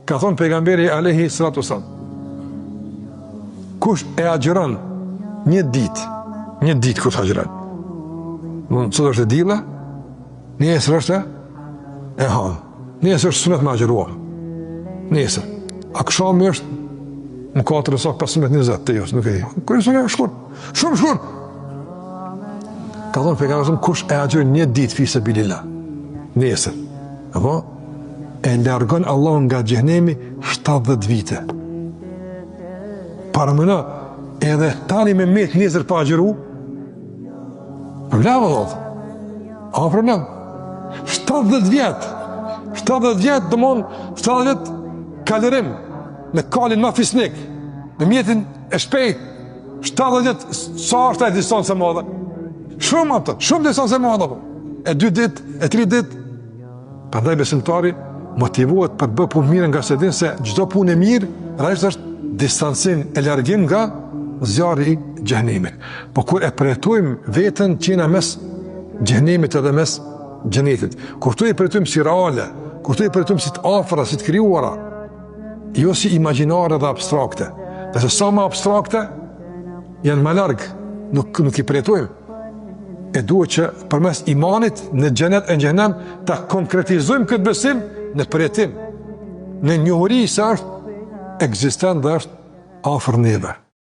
Ka thonë pejgamberi alayhi salatu wasallam, kush e agjeron një ditë kur të agjeron. Sot është e dilla, nesër është e hënë. Nesër është sunet me agjerua. Nesër. Akşami është në 4:15 të jos, nuk e di. Kur është shkurt? Shumë shkurt. Ka thonë pejgamberi kush e agjeron një ditë fi sabilillah. Nesër. Apo e largon Allah nga xhenemi 70 vite. Paramëna, edhe tani me met nesër pa agjeru, problem o a problem. 70 vjet. 70 vjet dëmon 70 vjet kalërim në kalin ma fisnik, në mjetin e shpejt. 70 vjet sa është e distancë e madhe. Shumë atë, shumë distancë e madhe. E 2 dit, e 3 dit. Prandaj besimtari motivohet për bë punë mirë nga se din se çdo punë e mirë realisht është distancim e largim nga zjarri i xhenemit. Po kur e përjetojmë veten qena mes xhenemit edhe mes xhenetit, kur tu e përjetojmë si reale, kur tu e përjetojmë si të afra, si të krijuara, jo si imagjinare dhe abstrakte. Dhe se sa më abstrakte janë më larg, nuk i përjetojmë. E duhet që përmes imanit në xhenet e në xhenem ta konkretizojmë këtë besim në përjetim, në njohuri se është ekzistent dhe është afër neve.